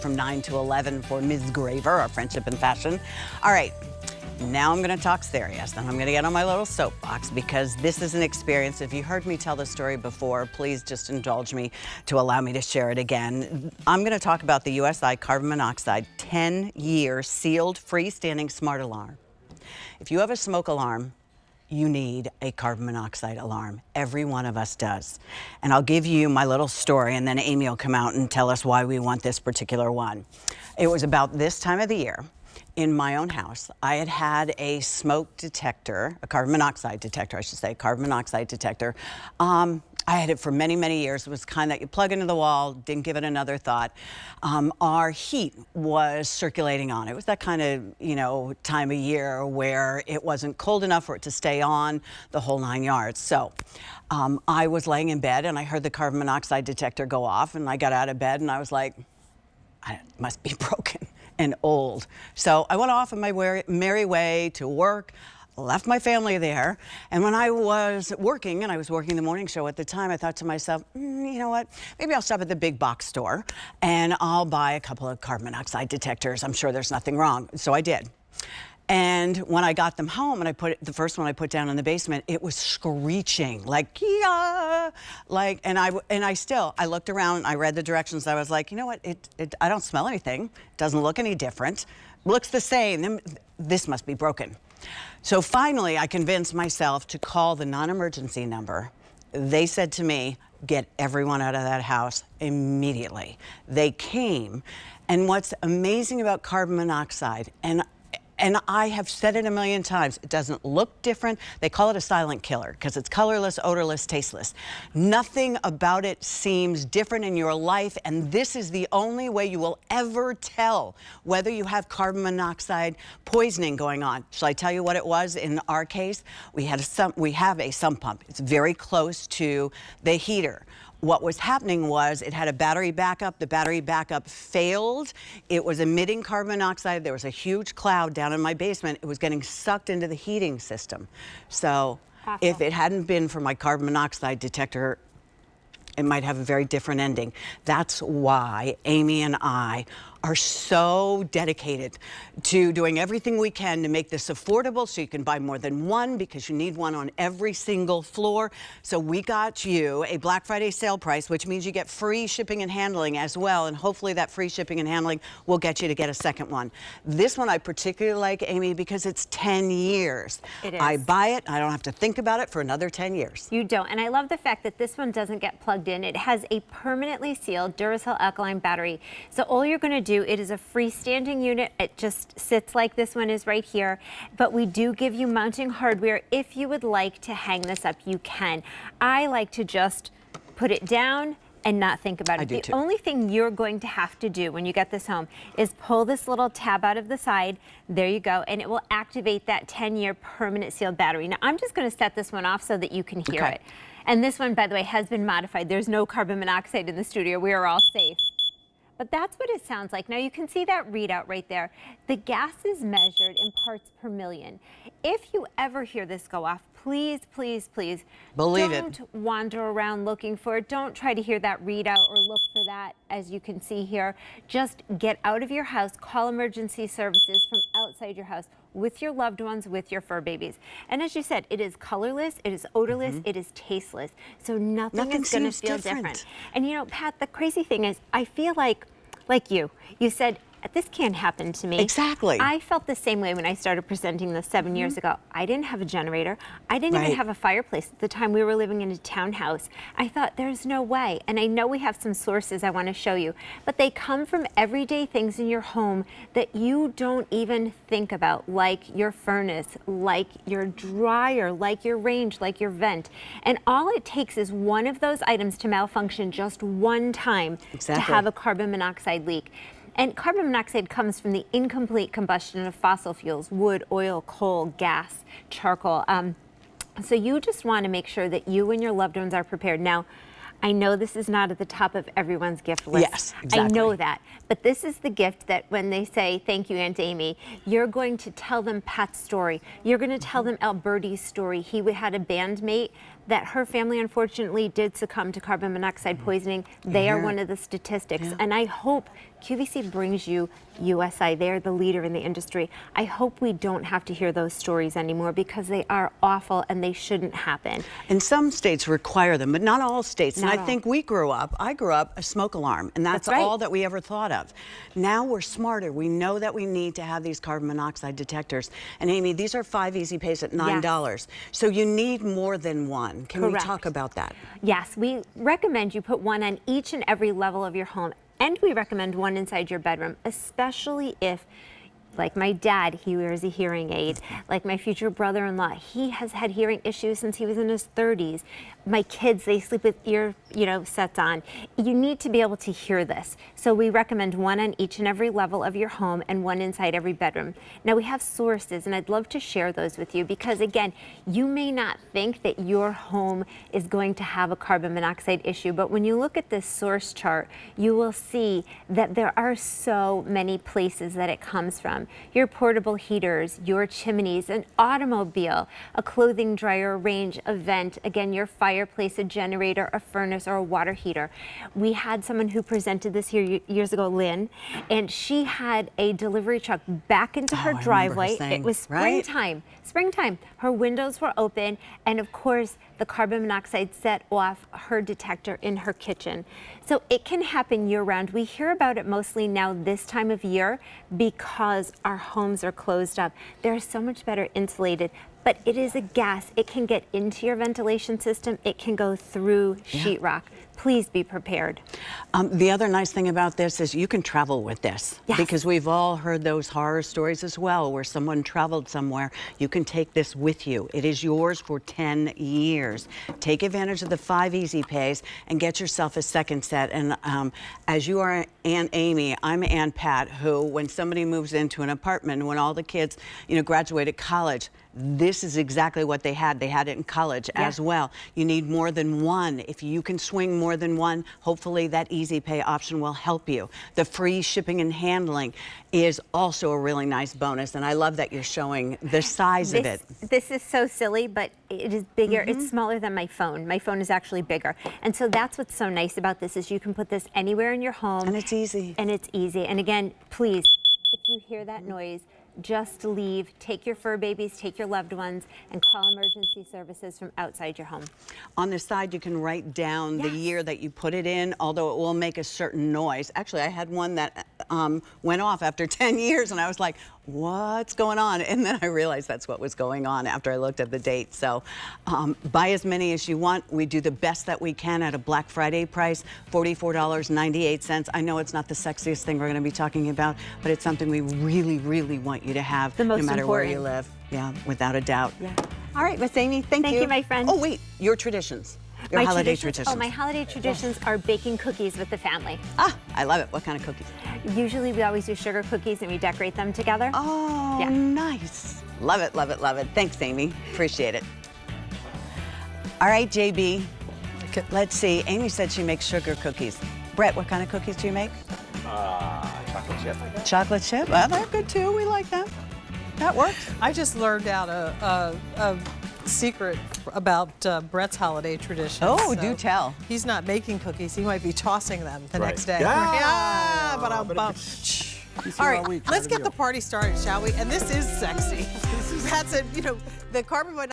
from 9 to 11 for Ms. Graver, our friendship and fashion. All right. Now I'm going to talk serious, and I'm going to get on my little soapbox because this is an experience. If you heard me tell the story before, please just indulge me to allow me to share it again. I'm going to talk about the USI carbon monoxide 10-year sealed freestanding smart alarm. If you have a smoke alarm, you need a carbon monoxide alarm. Every one of us does. And I'll give you my little story, and then Amy will come out and tell us why we want this particular one. It was about this time of the year. In my own house, I had a smoke detector, a carbon monoxide detector, I should say, carbon monoxide detector. I had it for many, many years. It was kind that you plug into the wall, didn't give it another thought. Our heat was circulating on. It was that kind of, time of year where it wasn't cold enough for it to stay on, the whole 9 yards. So I was laying in bed and I heard the carbon monoxide detector go off, and I got out of bed and I was like, it must be broken and old. So I went off on my merry way to work, left my family there. And when I was working, and I was working the morning show at the time, I thought to myself, you know what? Maybe I'll stop at the big box store and I'll buy a couple of carbon monoxide detectors. I'm sure there's nothing wrong. So I did. And when I got them home and the first one I put down in the basement, it was screeching like, yeah, like, and I looked around, I read the directions. I was like, you know what? I don't smell anything. It doesn't look any different. Looks the same. This must be broken. So finally, I convinced myself to call the non-emergency number. They said to me, get everyone out of that house immediately. They came. And what's amazing about carbon monoxide, and I have said it a million times, it doesn't look different. They call it a silent killer because it's colorless, odorless, tasteless. Nothing about it seems different in your life, and this is the only way you will ever tell whether you have carbon monoxide poisoning going on. Shall I tell you what it was in our case? We have a sump pump. It's very close to the heater. What was happening was it had a battery backup. The battery backup failed. It was emitting carbon monoxide. There was a huge cloud down in my basement. It was getting sucked into the heating system. So if it hadn't been for my carbon monoxide detector, it might have a very different ending. That's why Amy and I are so dedicated to doing everything we can to make this affordable so you can buy more than one, because you need one on every single floor. So we got you a Black Friday sale price, which means you get free shipping and handling as well. And hopefully that free shipping and handling will get you to get a second one. This one I particularly like, Amy, because it's 10 years. It is. I buy it, I don't have to think about it for another 10 years. You don't. And I love the fact that this one doesn't get plugged in. It has a permanently sealed Duracell alkaline battery. So all you're going to do, it is a freestanding unit. It just sits like this one is right here. But we do give you mounting hardware. If you would like to hang this up, you can. I like to just put it down and not think about it. The only thing you're going to have to do when you get this home is pull this little tab out of the side. There you go. And it will activate that 10-year permanent sealed battery. Now, I'm just going to set this one off so that you can hear it. And this one, by the way, has been modified. There's no carbon monoxide in the studio. We are all safe. But that's what it sounds like. Now you can see that readout right there. The gas is measured in parts per million. If you ever hear this go off, please, please, please don't wander around looking for it. Don't try to hear that readout or look for that, as you can see here. Just get out of your house, call emergency services from outside your house with your loved ones, with your fur babies. And as you said, it is colorless, it is odorless, it is tasteless. So nothing is going to feel different. And you know, Pat, the crazy thing is, I feel like you said, this can't happen to me. Exactly. I felt the same way when I started presenting this 7 years ago. I didn't have a generator. I didn't even have a fireplace at the time. We were living in a townhouse. I thought, there's no way. And I know we have some sources I want to show you, but they come from everyday things in your home that you don't even think about, like your furnace, like your dryer, like your range, like your vent. And all it takes is one of those items to malfunction just one time to have a carbon monoxide leak. And carbon monoxide comes from the incomplete combustion of fossil fuels, wood, oil, coal, gas, charcoal. So you just want to make sure that you and your loved ones are prepared. Now, I know this is not at the top of everyone's gift list. Yes, exactly. I know that. But this is the gift that when they say, thank you, Aunt Amy, you're going to tell them Pat's story. You're going to tell them Alberti's story. He had a bandmate that her family unfortunately did succumb to carbon monoxide poisoning. They are one of the statistics. And I hope QVC brings you USI. They're the leader in the industry. I hope we don't have to hear those stories anymore because they are awful and they shouldn't happen. And some states require them, but not all states. Not and I all. think I grew up a smoke alarm, and that's right. all that we ever thought of. Now we're smarter. We know that we need to have these carbon monoxide detectors. And Amy, these are 5 easy pays at $9. So you need more than one. Can we talk about that? Yes, we recommend you put one on each and every level of your home. And we recommend one inside your bedroom, especially if, like my dad, he wears a hearing aid. Like my future brother-in-law, he has had hearing issues since he was in his 30s. My kids, they sleep with ear, sets on. You need to be able to hear this. So we recommend one on each and every level of your home and one inside every bedroom. Now we have sources, and I'd love to share those with you because, again, you may not think that your home is going to have a carbon monoxide issue, but when you look at this source chart, you will see that there are so many places that it comes from. Your portable heaters, your chimneys, an automobile, a clothing dryer, a range, a vent, again, your fireplace, a generator, a furnace, or a water heater. We had someone who presented this here years ago, Lynn, and she had a delivery truck back into her driveway. It was springtime. Springtime. Her windows were open, and of course, the carbon monoxide set off her detector in her kitchen. So it can happen year-round. We hear about it mostly now this time of year because our homes are closed up. They're so much better insulated. But it is a gas. It can get into your ventilation system. It can go through sheetrock. Please be prepared. The other nice thing about this is you can travel with this. Yes. Because we've all heard those horror stories as well where someone traveled somewhere. You can take this with you. It is yours for 10 years. Take advantage of the 5 easy pays and get yourself a second set. And as you are Aunt Amy, I'm Aunt Pat, who when somebody moves into an apartment, when all the kids graduated college, this is exactly what they had. They had it in college as well. You need more than one. If you can swing more than one, hopefully that easy pay option will help you. The free shipping and handling is also a really nice bonus, and I love that you're showing the size of it. This is so silly, but it is bigger. It's smaller than my phone. My phone is actually bigger. And so that's what's so nice about this is you can put this anywhere in your home. And it's easy. And it's easy. And again, please, if you hear that noise, just leave, take your fur babies, take your loved ones, and call emergency services from outside your home. On the side, you can write down the year that you put it in, although it will make a certain noise. Actually, I had one that went off after 10 years, and I was like, what's going on? And then I realized that's what was going on after I looked at the date. So buy as many as you want. We do the best that we can at a Black Friday price, $44.98. I know it's not the sexiest thing we're going to be talking about, but it's something we really, really want you to have The most no matter where important. you live. Yeah, without a doubt. Yeah. All right, Miss Amy, thank you. Thank you, my friend. Oh, wait, your traditions. Your My holiday traditions? traditions. Oh, my holiday traditions are baking cookies with the family. Ah, I love it. What kind of cookies? Usually we always do sugar cookies and we decorate them together. Oh, Yeah. nice. Love it, love it, love it. Thanks, Amy. Appreciate it. All right, JB. Let's see. Amy said she makes sugar cookies. Brett, what kind of cookies do you make? Chocolate chip. Chocolate chip? Well, they're good too. We like them. That works. I just learned out a secret about Brett's holiday tradition. Oh, do tell. He's not making cookies. He might be tossing them the Right. next day. Yeah. but I'm But bummed. it's All all right, week. let's There get we the go. party started, shall we? And this is sexy. That's it. The carbon monoxide